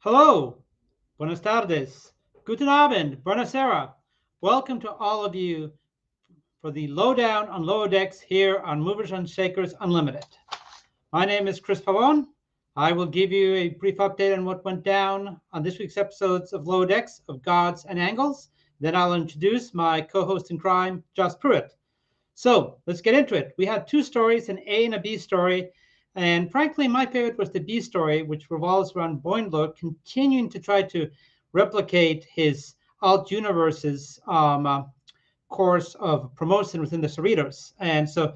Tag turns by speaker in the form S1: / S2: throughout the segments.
S1: Hello, buenas tardes, guten Abend, buonasera. Welcome to all of you for the lowdown on lower decks here on Movers and Shakers Unlimited. My name is Chris Pavone. I will give you a brief update on what went down on this week's episodes of Lower Decks of Gods and Angles. Then I'll introduce my co-host in crime, Josh Pruitt. So let's get into it. We had two stories, an A and a B story. And frankly, my favorite was the B story, which revolves around Boimler continuing to try to replicate his alt universe's course of promotion within the Cerritos. And so,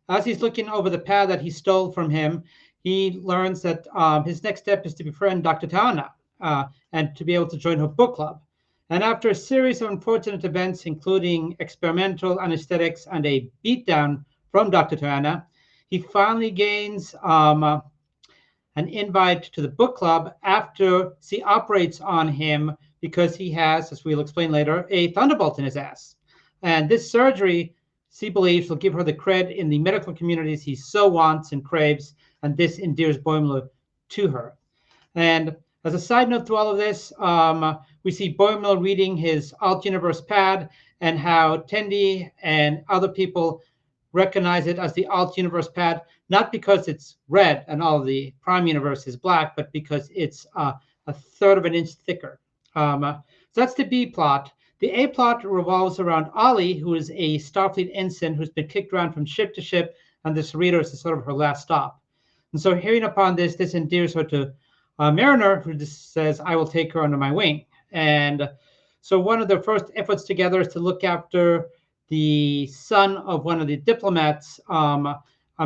S1: as he's looking over the pad that he stole from him, he learns that his next step is to befriend Dr. Tana and to be able to join her book club. And after a series of unfortunate events, including experimental anesthetics and a beatdown from Dr. Tana, he finally gains an invite to the book club after she operates on him because he has, as we'll explain later, a thunderbolt in his ass. And this surgery, she believes, will give her the cred in the medical communities he so wants and craves, and this endears Boimler to her. And as a side note to all of this, we see Boimler reading his alt universe pad and how Tendi and other people recognize it as the alt universe pad, not because it's red and all the prime universe is black, but because it's a third of an inch thicker. So that's the B plot. The A plot revolves around Ollie, who is a Starfleet ensign who's been kicked around from ship to ship, and the Cerritos is sort of her last stop. And so, hearing upon this, this endears her to Mariner, who just says, "I will take her under my wing." And so, one of their first efforts together is to look after the son of one of the diplomats on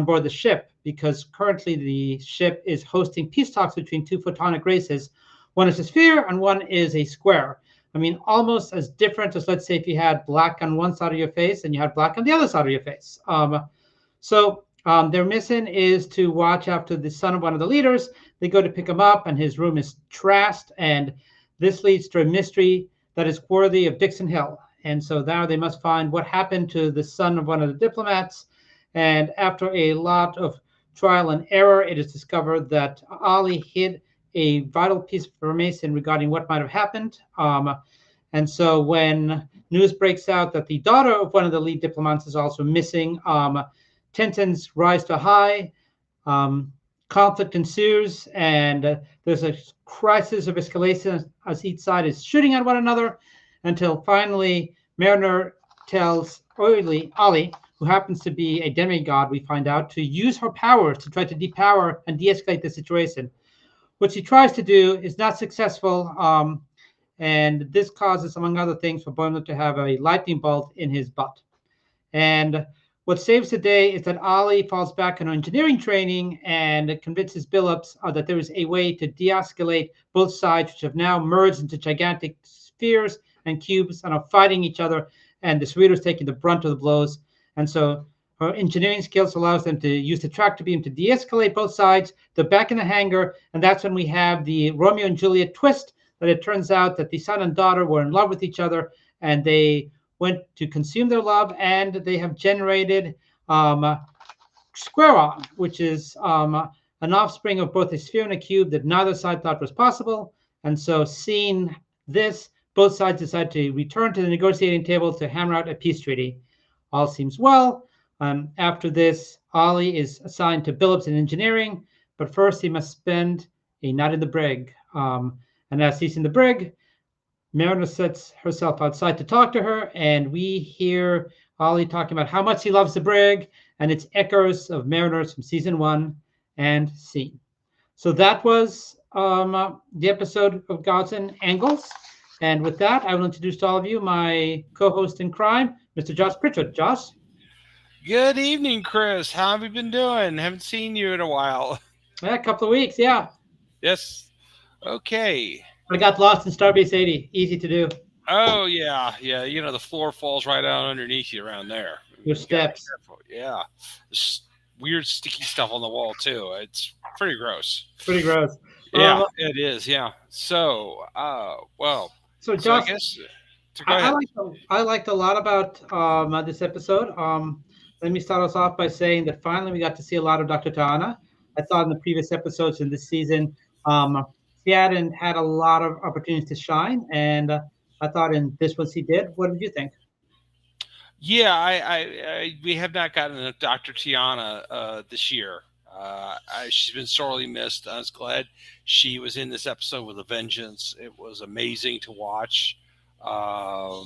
S1: board the ship, because currently the ship is hosting peace talks between two photonic races. One is a sphere and one is a square. I mean, almost as different as, let's say, if you had black on one side of your face and you had black on the other side of your face. Their mission is to watch after the son of one of the leaders. They go to pick him up, and his room is trashed, and this leads to a mystery that is worthy of Dixon Hill. And so now they must find what happened to the son of one of the diplomats. And after a lot of trial and error, it is discovered that Ollie hid a vital piece of information regarding what might have happened. And so when news breaks out that the daughter of one of the lead diplomats is also missing, tensions rise to high, conflict ensues, and there's a crisis of escalation as each side is shooting at one another, until finally Mariner tells Ollie, who happens to be a demigod, we find out, to use her powers to try to depower and de-escalate the situation. What she tries to do is not successful, and this causes, among other things, for Boimler to have a lightning bolt in his butt. And what saves the day is that Ollie falls back on engineering training and convinces Billups that there is a way to de-escalate both sides, which have now merged into gigantic spheres and cubes and are fighting each other, and the Cerritos taking the brunt of the blows. And so her engineering skills allows them to use the tractor beam to de-escalate both sides. They're back in the hangar, and that's when we have the Romeo and Juliet twist, that it turns out that the son and daughter were in love with each other, and they went to consume their love, and they have generated Squaron, which is an offspring of both a sphere and a cube that neither side thought was possible. And so, seeing this, both sides decide to return to the negotiating table to hammer out a peace treaty. All seems well. After this, Ollie is assigned to Billups in engineering, but first he must spend a night in the brig. And as he's in the brig, Mariner sets herself outside to talk to her, and we hear Ollie talking about how much he loves the brig, and it's echoes of Mariners from season 1 and scene. So that was the episode of Gods and Angles. And with that, I will introduce to all of you my co-host in crime, Mr. Josh Pritchard. Josh?
S2: Good evening, Chris. How have you been doing? Haven't seen you in a while.
S1: Yeah, a couple of weeks, yeah.
S2: Yes. Okay.
S1: I got lost in Starbase 80. Easy to do.
S2: Oh, yeah. Yeah. The floor falls right out underneath you around there.
S1: Your
S2: You gotta be
S1: steps.
S2: careful. Yeah. There's weird sticky stuff on the wall, too. It's pretty gross.
S1: Pretty gross.
S2: Yeah, it is. Yeah. So, well,
S1: So,
S2: so I
S1: Josh,
S2: guess, go
S1: I
S2: ahead.
S1: liked a lot about this episode. Let me start us off by saying that finally we got to see a lot of Dr. Tana. I thought in the previous episodes in this season, She hadn't had a lot of opportunities to shine, and I thought in this one she did. What did you think?
S2: Yeah, we have not gotten a Dr. Tiana this year. She's been sorely missed. I was glad she was in this episode with a vengeance. It was amazing to watch. I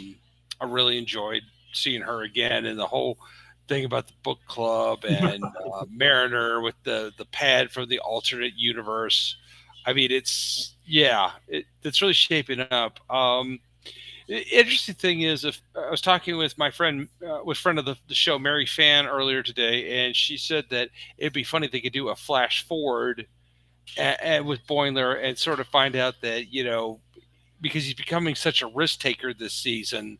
S2: really enjoyed seeing her again, and the whole thing about the book club and Mariner with the pad from the alternate universe. I mean, it's really shaping up. Interesting thing is, if I was talking with my friend, with friend of the show, Mary Fan, earlier today, and she said that it'd be funny if they could do a flash forward with Boimler and sort of find out that because he's becoming such a risk taker this season,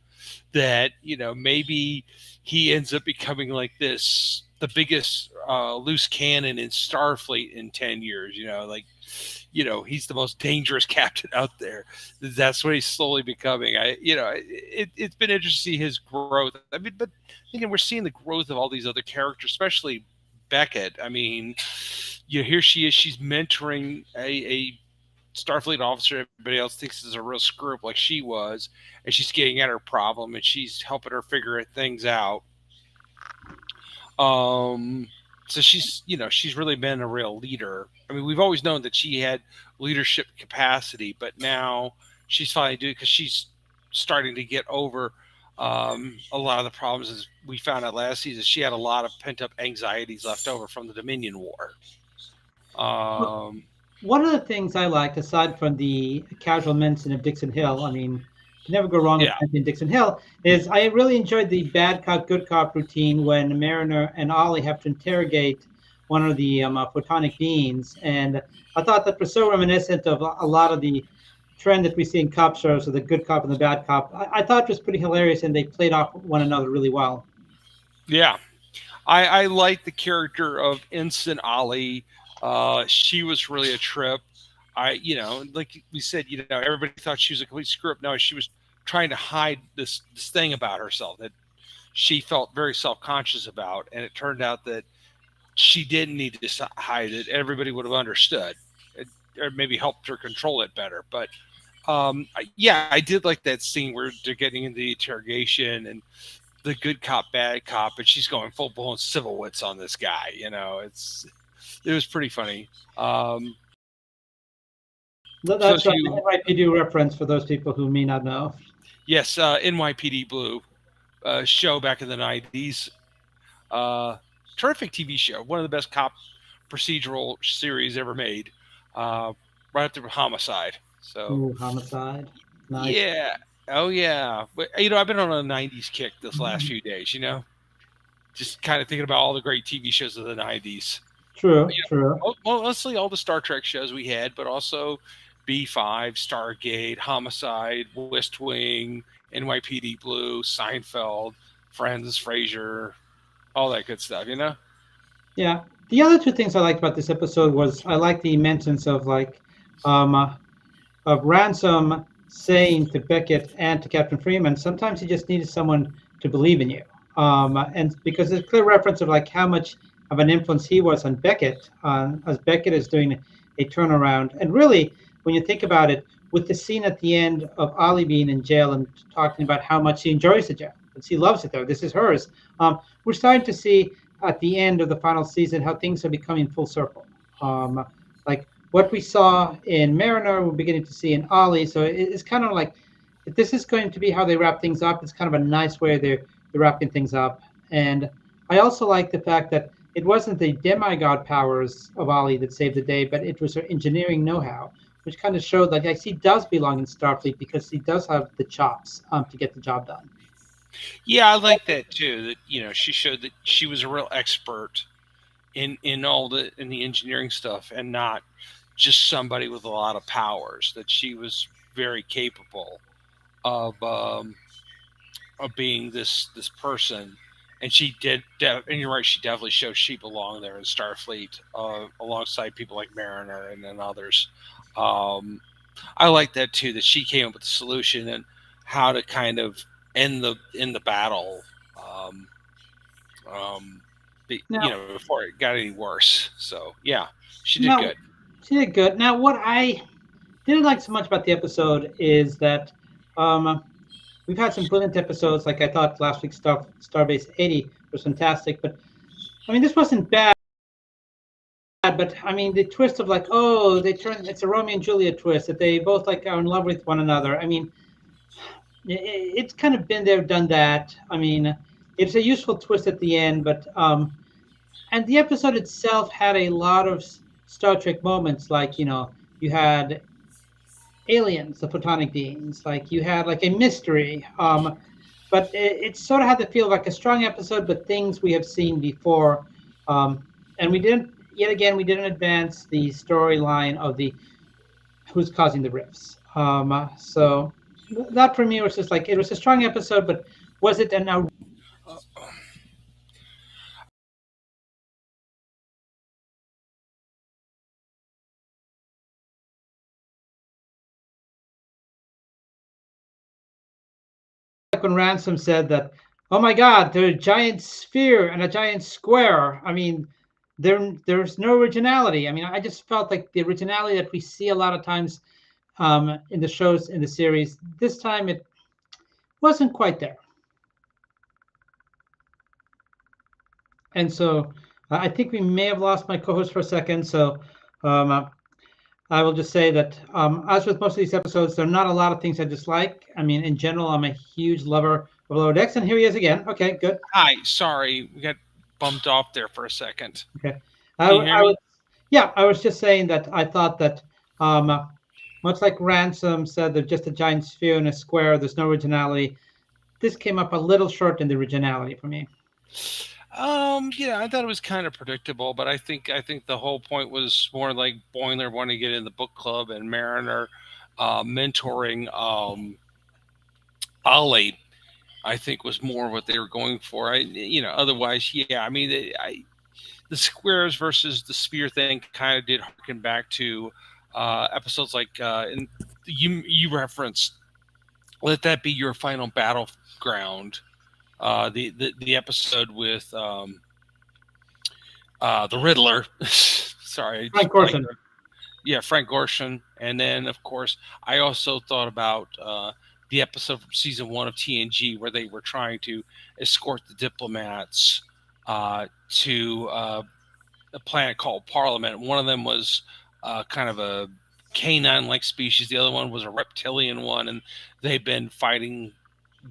S2: that maybe he ends up becoming like the biggest loose cannon in Starfleet in 10 years. Like he's the most dangerous captain out there. That's what he's slowly becoming. It's been interesting to see his growth. I mean, but again, we're seeing the growth of all these other characters, especially Beckett. I mean, here she is. She's mentoring a Starfleet officer everybody else thinks is a real screw up like she was, and she's getting at her problem and she's helping her figure things out. Um, so she's really been a real leader. I mean, we've always known that she had leadership capacity, but now she's finally doing, because she's starting to get over a lot of the problems. As we found out last season, she had a lot of pent up anxieties left over from the Dominion War.
S1: Well,
S2: Um,
S1: one of the things I liked, aside from the casual mention of Dixon Hill, I mean, you can never go wrong with
S2: yeah,
S1: mentioning Dixon Hill, is I really enjoyed the bad cop, good cop routine when Mariner and Ollie have to interrogate one of the photonic beings. And I thought that was so reminiscent of a lot of the trend that we see in cop shows of the good cop and the bad cop. I thought it was pretty hilarious, and they played off one another really well.
S2: yeah. I like the character of Ensign Ollie. She was really a trip. Like we said, everybody thought she was a complete screw up. No, she was trying to hide this thing about herself that she felt very self conscious about, and it turned out that she didn't need to hide it. Everybody would have understood, or maybe helped her control it better. But yeah, I did like that scene where they're getting into the interrogation and the good cop, bad cop, and she's going full blown civil wits on this guy. It was pretty funny. Um, so
S1: That's
S2: if
S1: an
S2: you,
S1: NYPD reference for those people who may not know.
S2: yes, NYPD Blue show back in the '90s. Uh, Terrific TV show, one of the best cop procedural series ever made. Uh, right after Homicide. So
S1: Ooh, homicide. Nice.
S2: yeah, oh yeah. But I've been on a '90s kick this last few days. Just kind of thinking about all the great TV shows of the '90s.
S1: True, true.
S2: Mostly all the Star Trek shows we had, but also B5, Stargate, Homicide, West Wing, NYPD Blue, Seinfeld, Friends, Frasier, all that good stuff.
S1: Yeah. The other two things I liked about this episode was I liked the mentions of um, uh, of Ransom saying to Beckett and to Captain Freeman, sometimes you just needed someone to believe in you. And because there's a clear reference of how much of an influence he was on Beckett, as Beckett is doing a turnaround. And really, when you think about it, with the scene at the end of Ollie being in jail and talking about how much he enjoys the jail, that she loves it there, this is hers. We're starting to see at the end of the final season how things are becoming full circle. Like what we saw in Mariner, we're beginning to see in Ollie. So it's kind of like if this is going to be how they wrap things up, it's kind of a nice way they're wrapping things up. And I also like the fact that it wasn't the demigod powers of Ollie that saved the day, but it was her engineering know-how, which kind of showed that he does belong in Starfleet because he does have the chops to get the job done.
S2: Yeah, I like that too. That she showed that she was a real expert in all the engineering stuff, and not just somebody with a lot of powers. That she was very capable of being this person, and she did. And you're right, she definitely showed she belonged there in Starfleet, alongside people like Mariner and then others. Um, I like that too. That she came up with the solution and how to kind of end the battle. Um, um,
S1: Now,
S2: before it got any worse. So yeah, she did
S1: now
S2: good.
S1: she did good. Now, what I didn't like so much about the episode is that um, we've had some brilliant episodes. Like I thought last week's Starbase 80 was fantastic, but I mean this wasn't bad. But I mean the twist of like, oh, they turn it's a Romeo and Juliet twist that they both like are in love with one another. I mean, it's kind of been there, done that. I mean, it's a useful twist at the end, but and the episode itself had a lot of Star Trek moments, like you had aliens, the photonic beings, like you had like a mystery. But it sort of had the feel like a strong episode, but things we have seen before. And we didn't, yet again, we didn't advance the storyline of the who's causing the rifts. So that for me was just like it was a strong episode, but was it an
S2: Uh,
S1: like when Ransom said that, "Oh my God, there's a giant sphere and a giant square." I mean, there's no originality. I mean, I just felt like the originality that we see a lot of times in the shows in the series. This time it wasn't quite there, and so I think we may have lost my co-host for a second. So um, uh, I will just say that as with most of these episodes, there are not a lot of things I dislike. I mean, in general, I'm a huge lover of Lower Decks, and here he is again. Okay, good.
S2: Hi, sorry, we got bumped off there for a second.
S1: Okay.
S2: Can you hear
S1: I was,
S2: me?
S1: yeah, I was just saying that I thought that much like Ransom said, they're just a giant sphere and a square. There's no originality. This came up a little short in the originality for me.
S2: Yeah, I thought it was kind of predictable, but I think the whole point was more like Boiler wanting to get in the book club and Mariner mentoring Ollie. I think was more what they were going for. Otherwise, yeah. I mean, the squares versus the spear thing kind of did harken back to episodes like you referenced. Let that be your final battleground. The episode with the Riddler. Sorry, I
S1: Frank
S2: just blanked.
S1: Corson.
S2: Yeah, Frank Gorshin, and then of course I also thought about the episode from season one of TNG where they were trying to escort the diplomats to a planet called Parliament. One of them was kind of a canine-like species. The other one was a reptilian one, and they've been fighting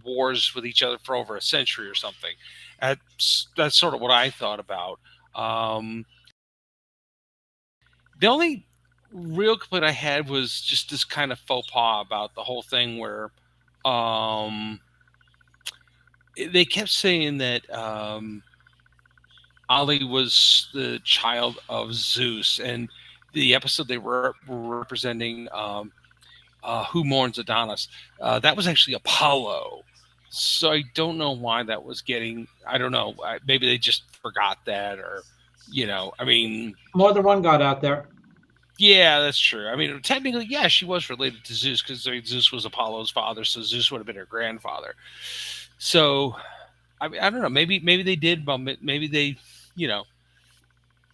S2: wars with each other for over a century or something. That's sort of what I thought about. Um, the only real complaint I had was just this kind of faux pas about the whole thing where um, they kept saying that Ali was the child of Zeus, and the episode they were representing Who Mourns Adonis, that was actually Apollo. So I don't know why that was getting. I don't know. Maybe they just forgot that, or I mean,
S1: More than one god out there.
S2: yeah, that's true. I mean, technically, yeah, she was related to Zeus because Zeus was Apollo's father, so Zeus would have been her grandfather. So, I don't know. Maybe they did bump it. Maybe they, you know,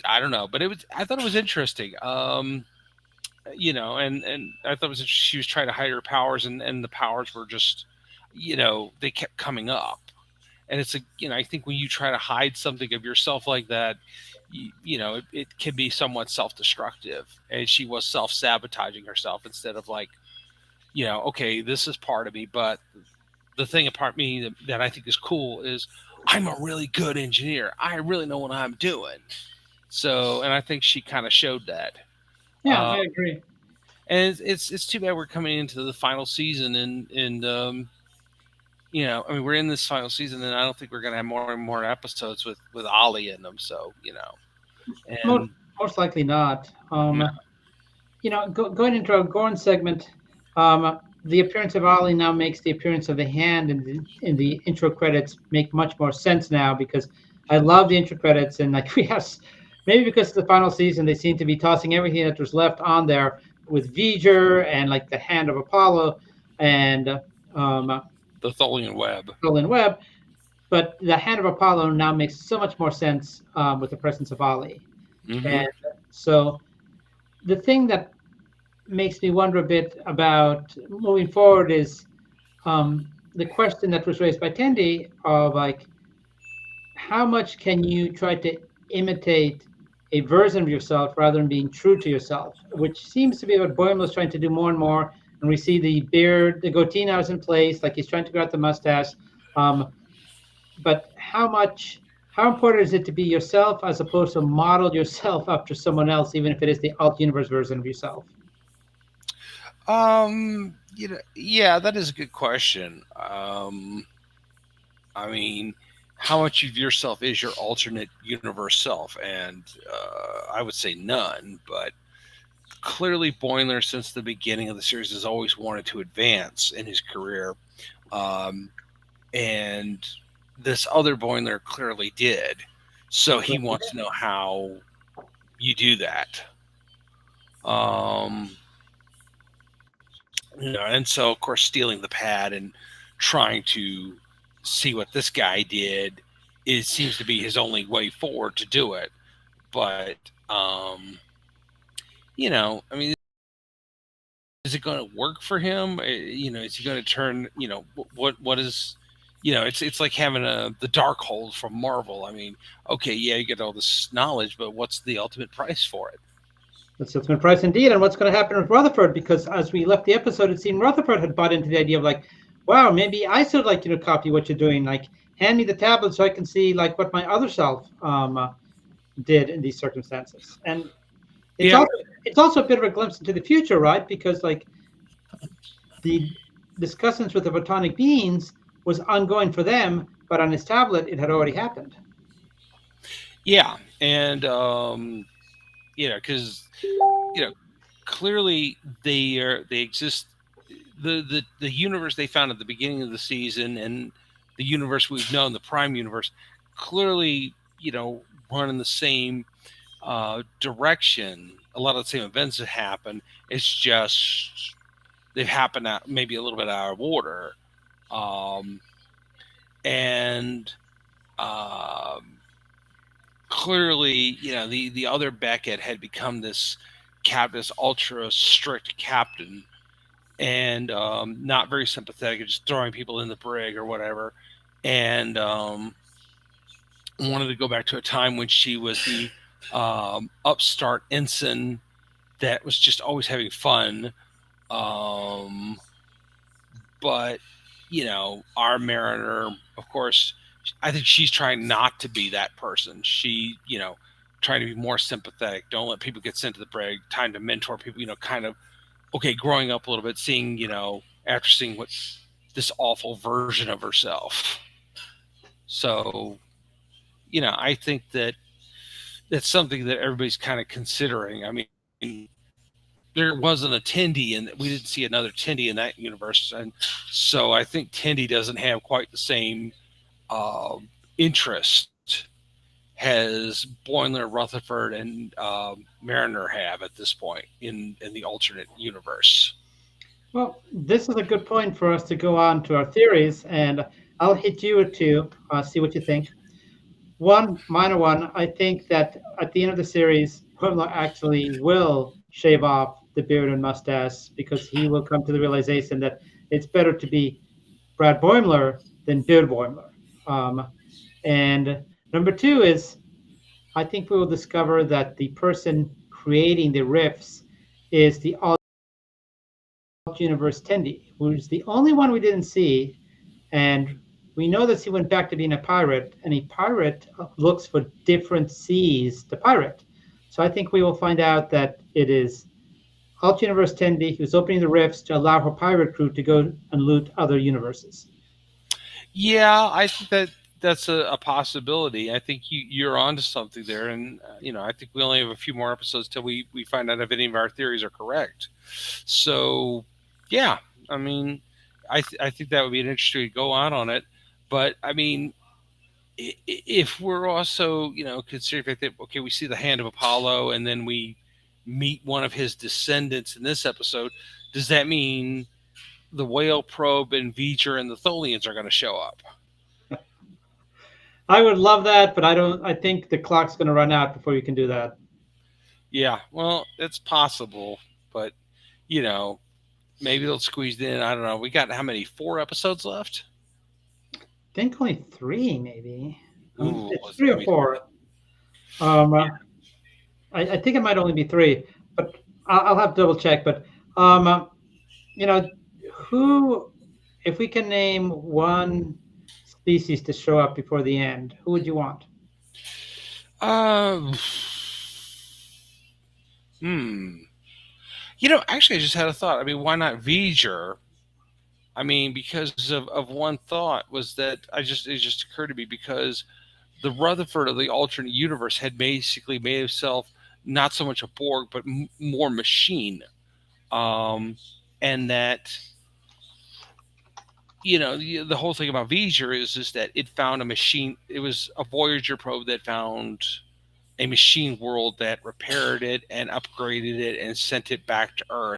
S2: I don't know. But it was. I thought it was interesting. And I thought it was she was trying to hide her powers, and the powers were just, they kept coming up. And it's I think when you try to hide something of yourself like that, it can be somewhat self-destructive. And she was self-sabotaging herself instead of like, okay, this is part of me, but the thing apart me that I think is cool is I'm a really good engineer. I really know what I'm doing. So, and I think she kind of showed that.
S1: Yeah,
S2: Uh,
S1: I agree.
S2: and it's too bad we're coming into the final season, and I mean, we're in this final season, and I don't think we're going to have more and more episodes with Ollie in them. So,
S1: Most
S2: and
S1: most likely not.
S2: no,
S1: Going into our Gorn segment, the appearance of Ali now makes the appearance of the hand in the intro credits make much more sense now because I love the intro credits and like we have maybe because it's the final season they seem to be tossing everything that was left on there with V'ger and like the hand of Apollo and
S2: the Tholian web.
S1: Berlin Webb, but the hand of Apollo now makes so much more sense with the presence of Ali.
S2: Mm-hmm.
S1: And so the thing that makes me wonder a bit about moving forward is the question that was raised by Tendi of like how much can you try to imitate a version of yourself rather than being true to yourself, which seems to be what Boimler is trying to do more and more. And we see the beard, the goatee now is in place, like he's trying to grow out the mustache. Um, but how important is it to be yourself as opposed to model yourself after someone else, even if it is the alt universe version of yourself?
S2: Yeah, that is a good question. I mean, how much of yourself is your alternate universe self? And I would say none, but clearly Boimler, since the beginning of the series, has always wanted to advance in his career. Um, and this other Boimler clearly did. So he wants to know how you do that. Um, and so of course stealing the pad and trying to see what this guy did is seems to be his only way forward to do it. But I mean, is it going to work for him? Is he going to turn? What is? It's like having the dark hold from Marvel. I mean, okay, yeah, you get all this knowledge, but what's the ultimate price for it?
S1: That's ultimate price indeed. And what's going to happen with Rutherford? Because as we left the episode, it seemed Rutherford had bought into the idea of like, wow, maybe I should like you to copy what you're doing. Like, hand me the tablet so I can see like what my other self did in these circumstances. And it's
S2: Yeah,
S1: also it's also a bit of a glimpse into the future, right? Because like the discussions with the photonic beings was ongoing for them, but on his tablet it had already happened.
S2: yeah, and because clearly they exist. The universe they found at the beginning of the season and the universe we've known, the Prime universe, clearly run in the same direction. A lot of the same events that happen. It's just they've happened out maybe a little bit out of order, um, and um, clearly, the other Beckett had become this this ultra strict captain, and not very sympathetic, just throwing people in the brig or whatever, and wanted to go back to a time when she was the upstart ensign that was just always having fun. Um, but our Mariner, of course, I think she's trying not to be that person. She, trying to be more sympathetic. Don't let people get sent to the brig. Time to mentor people. Kind of okay, growing up a little bit, seeing after seeing what this awful version of herself. So I think that's something that everybody's kind of considering. I mean, there wasn't a Tindy, and we didn't see another Tindy in that universe, and so I think Tindy doesn't have quite the same interest as Boimler, Rutherford, and Mariner have at this point in the alternate universe.
S1: Well, this is a good point for us to go on to our theories, and I'll hit you with two, see what you think. One minor one, I think that at the end of the series, Pueblo actually will shave off the beard and mustache because he will come to the realization that it's better to be Brad Boimler than Beard Boimler. And number two is, I think we will discover that the person creating the riffs is the alt universe Tendi, who's the only one we didn't see, and we know that he went back to being a pirate, and a pirate looks for different seas to pirate. So I think we will find out that it is Alt Universe Tendi who's opening the rifts to allow her pirate crew to go and loot other universes.
S2: Yeah, I think that's a possibility. I think you're onto something there, and I think we only have a few more episodes till we find out if any of our theories are correct. So, yeah, I mean, I think that would be an interesting to go on it. But I mean, if we're also considering that okay, we see the hand of Apollo, and then we meet one of his descendants in this episode, does that mean the whale probe and V'ger and the Tholians are going to show up?
S1: I would love that, but I don't. I think the clock's going to run out before you can do that.
S2: Yeah, well, it's possible, but you know, maybe they'll squeeze it in. I don't know. We got how many? 4 episodes left?
S1: I think only 3, maybe.
S2: Ooh,
S1: It's
S2: let
S1: 3 or
S2: me.
S1: 4. Um,
S2: Yeah.
S1: uh, I think it might only be 3, but I'll have to double check. But um, uh, you know, who, if we can name one species to show up before the end, who would you want?
S2: Um. Hmm. Actually, I just had a thought. I mean, why not V'ger? I mean, because of one thought was that it just occurred to me because the Rutherford of the alternate universe had basically made himself not so much a Borg, but more machine. And that, the whole thing about V'ger is that it found a machine. It was a Voyager probe that found a machine world that repaired it and upgraded it and sent it back to Earth.